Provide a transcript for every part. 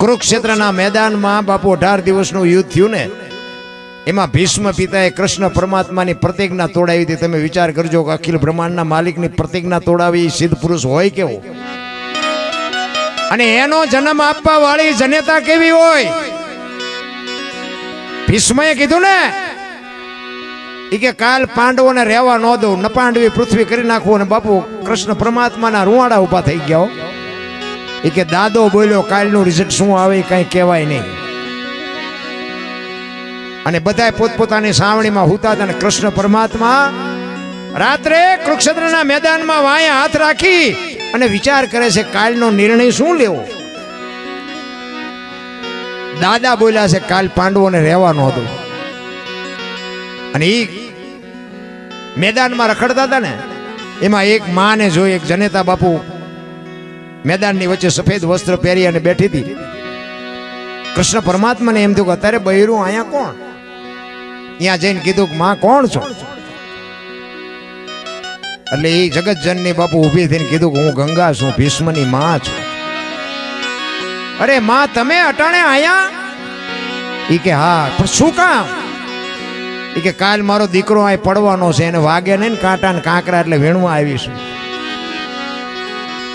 કુરુક્ષેત્રના મેદાનમાં બાપુ 18 દિવસનું યુદ્ધ થયું ને, એમાં ભીષ્મ પિતાએ કૃષ્ણ પરમાત્માની પ્રતિજ્ઞા તોડાવી હતી. તમે વિચાર કરજો કે અખિલ બ્રહ્માંડના માલિકની પ્રતિજ્ઞા તોડાવી સિદ્ધ પુરુષ હોય કેવો, અને એનો જન્મ આપવા વાળી જનેતા કેવી હોય. ભીષ્મએ કીધું ને ઈ કે કાલ પાંડવોને રહેવા ન દઉં, નપાંડવી પૃથ્વી કરી નાખવું. અને બાપુ કૃષ્ણ પરમાત્માના રૂવાડા ઉભા થઈ ગયા. ઈ કે દાદો બોલ્યો કાલનું રિઝલ્ટ શું આવે કઈ કહેવાય નહીં. અને બધાય પોતપોતાની સાવણીમાં હુતા હતા. અને કૃષ્ણ પરમાત્મા રાત્રે કુરુક્ષેત્રના મેદાનમાં વાયા હાથ રાખી અને વિચાર કરે છે કાલનો નિર્ણય શું લેવો. દાદા બોલ્યા છે કાલ પાંડવોને રહેવા ન દઉં. અને ઈ મેદાનમાં રખડતા હતા ને, એમાં એક માને જોઈ, એક જનેતા બાપુ મેદાનની વચ્ચે સફેદ વસ્ત્ર પહેરી અને બેઠી હતી. કૃષ્ણ પરમાત્માને એમ થયું કે અત્યારે બૈરું અહીંયા કોણ. ત્યાં જઈને કીધું કે માં કોણ છો. એટલે એ જગતજનની બાપુ ઊભી થઈને કીધું કે હું ગંગા છું, ભીષ્મની માં છું. અરે માં તમે અટાણે આયા. ઈ કે હા, પણ શું કામ. ઈ કે કાલ મારો દીકરો અહીં પડવાનો છે, એને વાગે નહીં ને કાંટા ને કાંકરા, એટલે વીણવા આવીશું.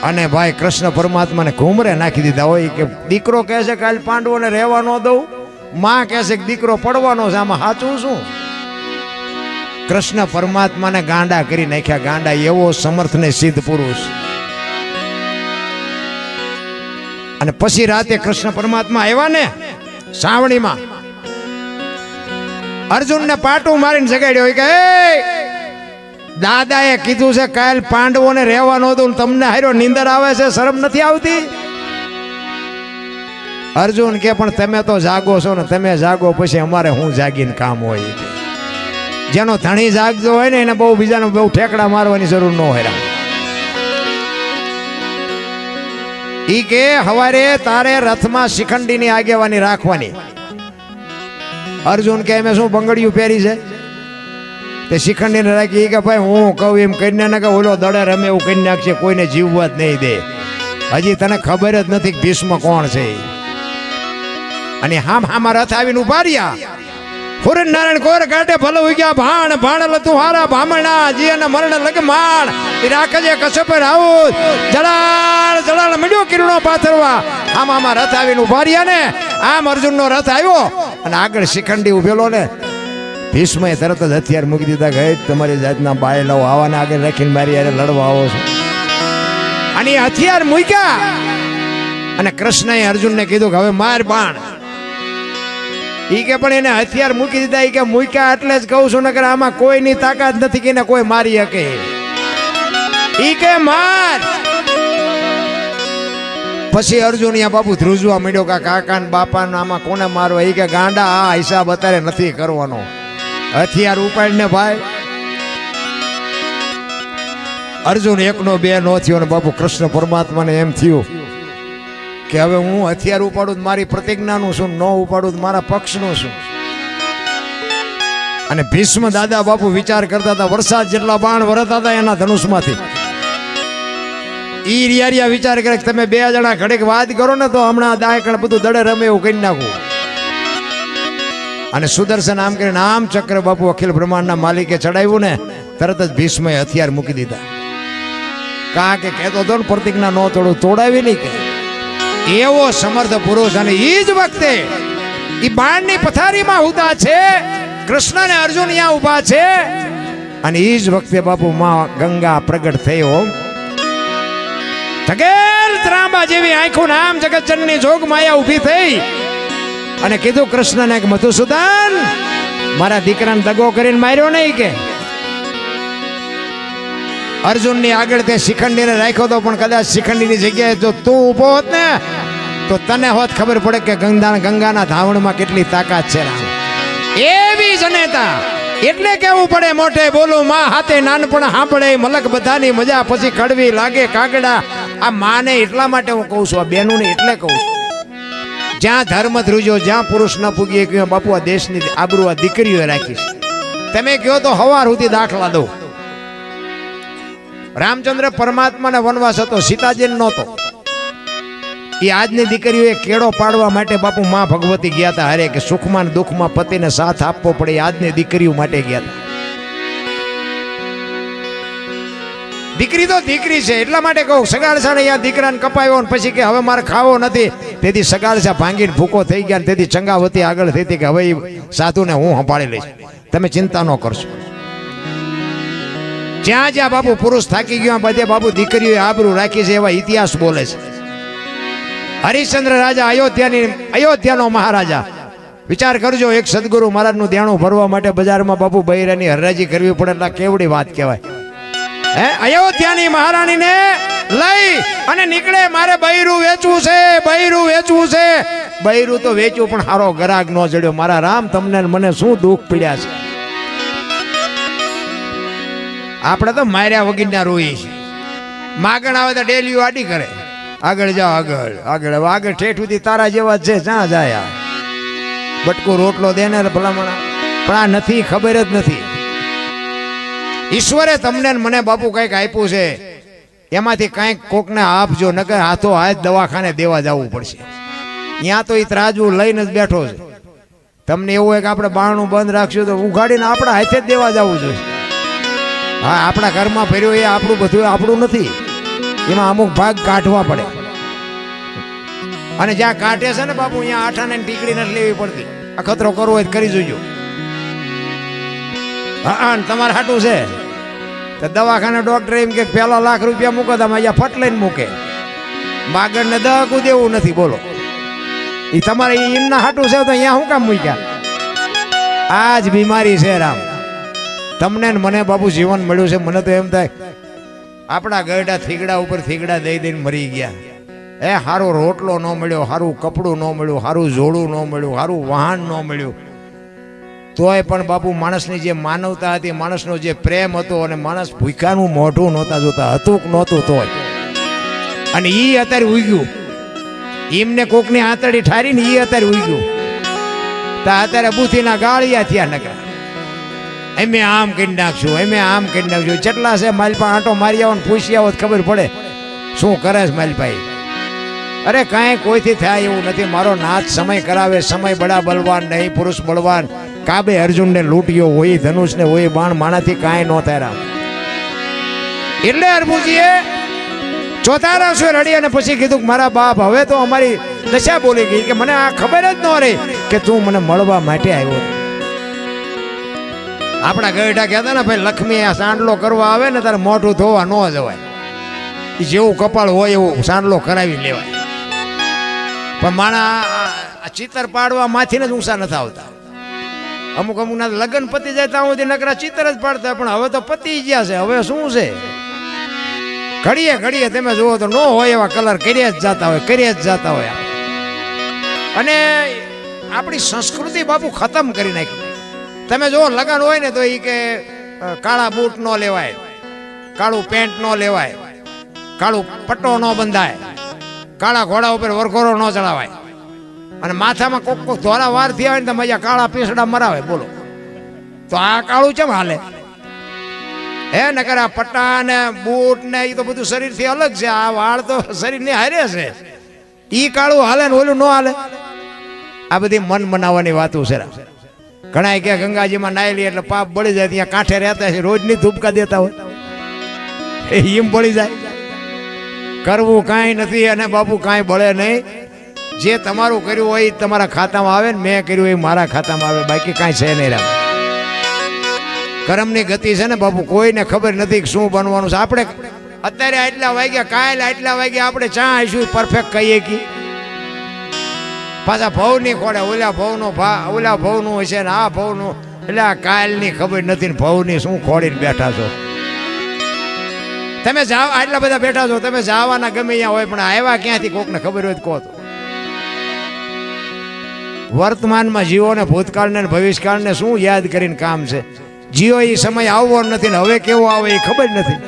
અને ભાઈ કૃષ્ણ પરમાત્માને ઘૂમરે નાખી દીધા હોય કે દીકરો કહે છે કાલ પાંડવોને રહેવા ન દઉં, માં કહે છે કે દીકરો પડવાનો છે, આમાં સાચું શું. કૃષ્ણ પરમાત્માને ગાંડા કરી નાખ્યા. ગાંડા એવો સમર્થ ને સિદ્ધ પુરુષ. અને પછી રાતે કૃષ્ણ પરમાત્મા આવ્યા ને સાવણીમાં, અર્જુનને પાટું મારીને જગાડ્યો. કે દાદાએ કીધું છે કાલ પાંડવોને રહેવા ન દઉં, તમને હાર્યો નીંદર આવે છે, શરમ નથી આવતી. અર્જુન કે પણ તમે તો જાગો છો ને, તમે જાગો પછી અમારે હું જાગીને કામ હોય. જેનો ધણી જાગજો હોય ને એને બહુ બીજાને બહુ ઠેકડા મારવાની જરૂર ન હોય. ઈ કે હવારે તારે રથમાં શિખંડીની આગેવાની રાખવાની. અર્જુન કે મેં શું બંગડીયું પહેરી છે તે શિખંડીને રાખી. કે ભાઈ હું કહું એમ કરીને ને કે ઓલો દડે રમે એવું કરી નાખશે, કોઈને જીવવા જ નહીં દે. હજી તને ખબર જ નથી કે ભીષ્મ કોણ છે. અને હામાં રથ આવીને ઉભા રહ્યા. હુરન નારાયણ કોર કાઢે ભલે ઉઈ ગયા ભાણ ભાણ લતું હારા ભામણા જીને મરણ લગ માણ. ઈ રાખજે કસપ રાઉત જળાળ જળાળ મળ્યો કિરણો પાથરવા. આમાં રથ આવીને ઉભા રહ્યા ને, આમ અર્જુનનો રથ આવ્યો અને આગળ શિખંડી ઉભેલો ને. ભીષ્મએ તરત જ હથિયાર મૂકી દીધા કે તમારી જાતના બાયલાઓ આવાને આગળ રાખીને મારી યારે લડવા આવો છો. અને હથિયાર મૂક્યા અને કૃષ્ણએ અર્જુનને કીધું કે હવે માર બાણ. ઈ કે પણ એને હથિયાર મૂકી દીધા. ઈ કે મૂક્યા એટલે જ કહું છું, નકર આમાં કોઈની તાકાત નથી કે કોઈ મારી શકે. ઈ કે માર. પછી અર્જુન અહીંયા બાપુ ધ્રુજવા માંડ્યો કે કાકા ને બાપા ને આમાં કોને મારવા. ઈ કે ગાંડા આ હિસાબ અત્યારે નથી કરવાનો. હથિયાર ઉપાડીને ભાઈ અર્જુન એકનો બે નો થયો. ને બાપુ કૃષ્ણ પરમાત્માને એમ થયું કે હવે હું હથિયાર ઉપાડું મારી પ્રતિજ્ઞાનું શું, ન ઉપાડું મારા પક્ષનું શું. અને ભીષ્મ દાદા બાપુ વિચાર કરતા હતા. વરસાદ જેટલા બાણ વરતા હતા એના ધનુષમાંથી. ઈ રિયા વિચાર કરે કે તમે બે જણા ઘડીક વાત કરો ને તો હમણાં દાયકણ બધું દડે રમે એવું કરી નાખું. અને સુદર્શન આમ કરીને આમ ચક્ર બાપુ અખિલ બ્રહ્માંડના માલિકે ચડાવ્યું ને, તરત જ ભીષ્મએ હથિયાર મૂકી દીધા. કા કે કહેતો હતો ને પ્રતિજ્ઞા નો તોડું, તોડાવી નહીં કે. એવો સમર્થ પુરુષ. અને ઈ જ વખતે ઈ બાણની પથારીમાં ઉભા છે, કૃષ્ણ ને અર્જુન અહીંયા ઉભા છે. અને ઈ જ વખતે બાપુ માં ગંગા પ્રગટ થયો. ધગેલ ત્રાંબા જેવી આંખો નામ જગતજનની જોગ માયા ઊભી થઈ અને કીધું કૃષ્ણને કે મધુસૂદન મારા દીકરાને દગો કરીને માર્યો નહીં કે. અર્જુનની આગળ તે શિખંડીને રાખ્યો તો, પણ કદાચ શિખંડીની જગ્યાએ જો તું ઊભો હોત ને તો તને હોત ખબર પડે કે ગંગાના ધાવણમાં કેટલી તાકાત છે. એવી જનેતા. એટલે કેવું પડે મોટે બોલું માં હાથે નાનપણ સાંભળે મલક બધાની મજા પછી કડવી લાગે કાગડા. આ માને એટલા માટે હું કહું છું, આ બેનુને એટલે કહું છું. જ્યાં ધર્મ ધ્રુજો, જ્યાં પુરુષ ન પૂગીએ કે બાપુ આ દેશની આબરૂ આ દીકરીઓ રાખીશ. તમે કહો તો હવાર સુધી દાખલા દો. રામચંદ્ર પરમાત્માને વનવાસ હતો, સીતાજીને નહોતો. એ આજની દીકરીઓએ કેળો પાડવા માટે બાપુ માં ભગવતી ગયા હતા હરે કે સુખમાં ને દુઃખમાં પતિને સાથ આપવો પડે, આજની દીકરીઓ માટે ગયા હતા. દીકરી તો દીકરી છે એટલા માટે કહું, સગાડસાને અહીંયા દીકરાને કપાયો ને પછી કે હવે મારે ખાવો નથી, તેથી સગાડસા ભાંગીને ભૂકો થઈ ગયા, તેથી ચંગાવતી આગળ થઈ કે હવે સાધુને હું સંભાળી લઈશ, તમે ચિંતા ન કરશો. જ્યાં જ્યાં બાપુ પુરુષ થાકી ગયો બધે બાપુ દીકરીઓએ આબરૂ રાખી છે એવા ઇતિહાસ બોલે છે. હરિશ્ચંદ્ર રાજા અયોધ્યાનો મહારાજા, વિચાર કરજો, એક સદગુરુ મહારાજનું દેણું ભરવા માટે બજારમાં બાપુ બૈરાની હરાજી કરવી પડે, એટલે કેવડી વાત કહેવાય. હે, અયોધ્યાની મહારાણીને લઈ અને નીકળે, મારે બૈરું વેચવું છે, બૈરું વેચવું છે. બૈરું તો વેચવું પણ હારો ગરાગ નો જડ્યો. મારા રામ, તમને મને શું દુઃખ પીડ્યા છે. આપણે તો માર્યા વગીરના રોઈ છે. માગણ આવે તો ડેલીઓ આડી કરે, આગળ જાઓ, આગળ આગળ આગળ ઠેઠ સુધી તારા જેવા છે, જ્યાં જાય બટકો રોટલો દે ને ભલામણા. પણ આ નથી, ખબર જ નથી. ઈશ્વરે તમને મને બાપુ કંઈક આપ્યું છે, એમાંથી કંઈક કોકને આપજો, નકર હાથો હાથ દવાખાને દેવા જવું પડશે. ત્યાં તો એ ત્રાજવું લઈને જ બેઠો છે. તમને એવું હોય કે આપણે બારણું બંધ રાખશું તો ઉઘાડીને આપણા હાથે જ દેવા જવું જોઈએ. હા, આપણા ઘરમાં ફર્યો એ આપણું બધું આપણું નથી, એમાં અમુક ભાગ કાઢવા પડે. અને જ્યાં કાઢે છે ને બાપુ, અહીંયા આઠાને ટીકડી નથી લેવી પડતી. અખતરો કરવો હોય કરી જોજો. હા, તમારે હાટું છે તો દવાખાને ડોક્ટર એમ કે પેલા લાખ રૂપિયા મૂકો, તમે અહીંયા ફટ લઈને મૂકે. માગણને દહકું દેવું નથી, બોલો. એ તમારે એમના હાટું છે તો અહીંયા શું કામ મૂક્યા? આ જ બીમારી છે રામ. તમને મને બાપુ જીવન મળ્યું છે, મને તો એમ થાય આપણા ગરડા થીગડા ઉપર થીગડા દઈ દઈને મરી ગયા. એ સારો રોટલો ન મળ્યો, સારું કપડું ન મળ્યું, સારું જોડું ન મળ્યું, સારું વાહન ન મળ્યું, તોય પણ બાપુ માણસની જે માનવતા હતી, માણસનો જે પ્રેમ હતો, અને માણસ ભૂખ્યાનું મોઢું નહોતા જોતા, હતું કે નહોતું તોય. અને એ અત્યારે ઉગ્યું, એમને કોકની આંતળી ઠારી ને એ અત્યારે ઉગ્યું. તા અત્યારે બુથીના ગાળિયા થયા નકરા. એમે આમ કરી નાખશું, એમે આમ કરી નાખશું. જેટલા છે માલપા આંટો મારી આવો ને પૂછી આવો ખબર પડે શું કરે છે માલપાઈ. અરે કાંઈ કોઈથી થાય એવું નથી. મારો નાથ સમય કરાવે, સમય બડા બલવાન નહીં, પુરુષ બળવાન. કાબે અર્જુનને લૂંટ્યો હોય, ધનુષને હોય બાણ, માણાથી કાંઈ ન થાય રામ. એટલે અર્બુજીએ ચોથા રાશે રડી અને પછી કીધું કે મારા બાપ, હવે તો અમારી દશા બોલી ગઈ કે મને આ ખબર જ ન રહી કે તું મને મળવા માટે આવ્યો. આપણા ગયઢા કહેતા ને ભાઈ, લક્ષ્મી આ સાંડલો કરવા આવે ને તારે મોઢું ધોવા ન જવાય. જેવું કપાળ હોય એવું સાંડલો કરાવી લેવાય. પણ માણા ચિત્તર પાડવા માંથી જ ઊંચા નથી આવતા. અમુક અમુક ના લગ્ન પતી જાય ત્યાં સુધી નકરા ચિત્તર જ પાડતા. પણ હવે તો પતી ગયા છે, હવે શું છે? ઘડીએ ઘડીએ તમે જુઓ તો ન હોય એવા કલર કર્યા જ જતા હોય, કર્યા જ જતા હોય. અને આપણી સંસ્કૃતિ બાપુ ખતમ કરી નાખી. તમે જો લગ્ન હોય ને તો એ કે કાળા બૂટ ન લેવાય, કાળું પેન્ટ ન લેવાય, કાળું પટ્ટો ન બંધાય, કાળા ઘોડા ઉપર વરઘોડો ન ચડાવાય, અને માથામાં કોક કોક ધોરા વાર થયા હોય ને તો મજા કાળા પીસડા મરાવે. બોલો, તો આ કાળું કેમ હાલે? હે નકર આ પટ્ટા ને બૂટ ને એ તો બધું શરીરથી અલગ છે. આ વાળ તો શરીરની હારે છે. ઈ કાળું હાલે ને ઓલું ન હાલે. આ બધી મન મનાવવાની વાતો છે. ઘણા કે ગંગાજીમાં નાઈ લે એટલે પાપ બળી જાય, ત્યાં કાંઠે રહેતા છે, રોજની ધૂપકા દેતા હોય, એમ બળી જાય. કરવું કાંઈ નથી, અને બાપુ કાંઈ બળે નહીં. જે તમારું કર્યું હોય તમારા ખાતામાં આવે ને મેં કર્યું હોય મારા ખાતામાં આવે, બાકી કાંઈ છે નહીં રામ. કર્મની ગતિ છે ને બાપુ, કોઈને ખબર નથી શું બનવાનું છે. આપણે અત્યારે આટલા વાગ્યા, કાલે આટલા વાગ્યા, આપણે ચા આવીશું પરફેક્ટ કહીએ કે પાછા ભવની ખોડે ઓલા ભવનો ઓલા ભવનું હશે ને આ ભવનું, એટલે આ કાલની ખબર નથી ને ભવની શું ખોડીને બેઠા છો તમે. જાવ આટલા બધા બેઠા છો, તમે જવાના ગમે અહીંયા હોય, પણ આવ્યા ક્યાંથી કોકને ખબર હોય તો કહો. વર્તમાનમાં જીવો ને ભૂતકાળને ભવિષ્યકાળને શું યાદ કરીને કામ છે? જીવો એ સમય આવવો નથી ને હવે કેવો આવે એ ખબર નથી.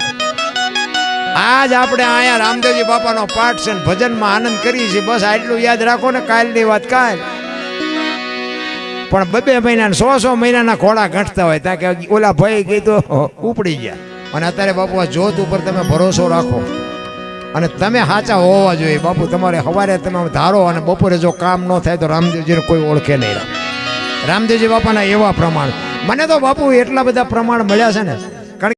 આજ આપણે અહીંયા રામદેવજી બાપાનો પાઠ છે ને ભજનમાં આનંદ કરીએ છીએ, બસ આટલું યાદ રાખો ને. કાલની વાત કાલ, પણ 2 મહિના 100 મહિનાના ખોળા ઘટતા હોય ત્યાં કે ઓલા ભાઈ ગઈ તો ઉપડી ગયા. અને અત્યારે બાપુ આ જોત ઉપર તમે ભરોસો રાખો, અને તમે સાચા હોવા જોઈએ બાપુ. તમારે સવારે તમે ધારો અને બપોરે જો કામ ન થાય તો રામદેવજીને કોઈ ઓળખે નહીં. રામદેવજી બાપાના એવા પ્રમાણ મને તો બાપુ એટલા બધા પ્રમાણ મળ્યા છે ને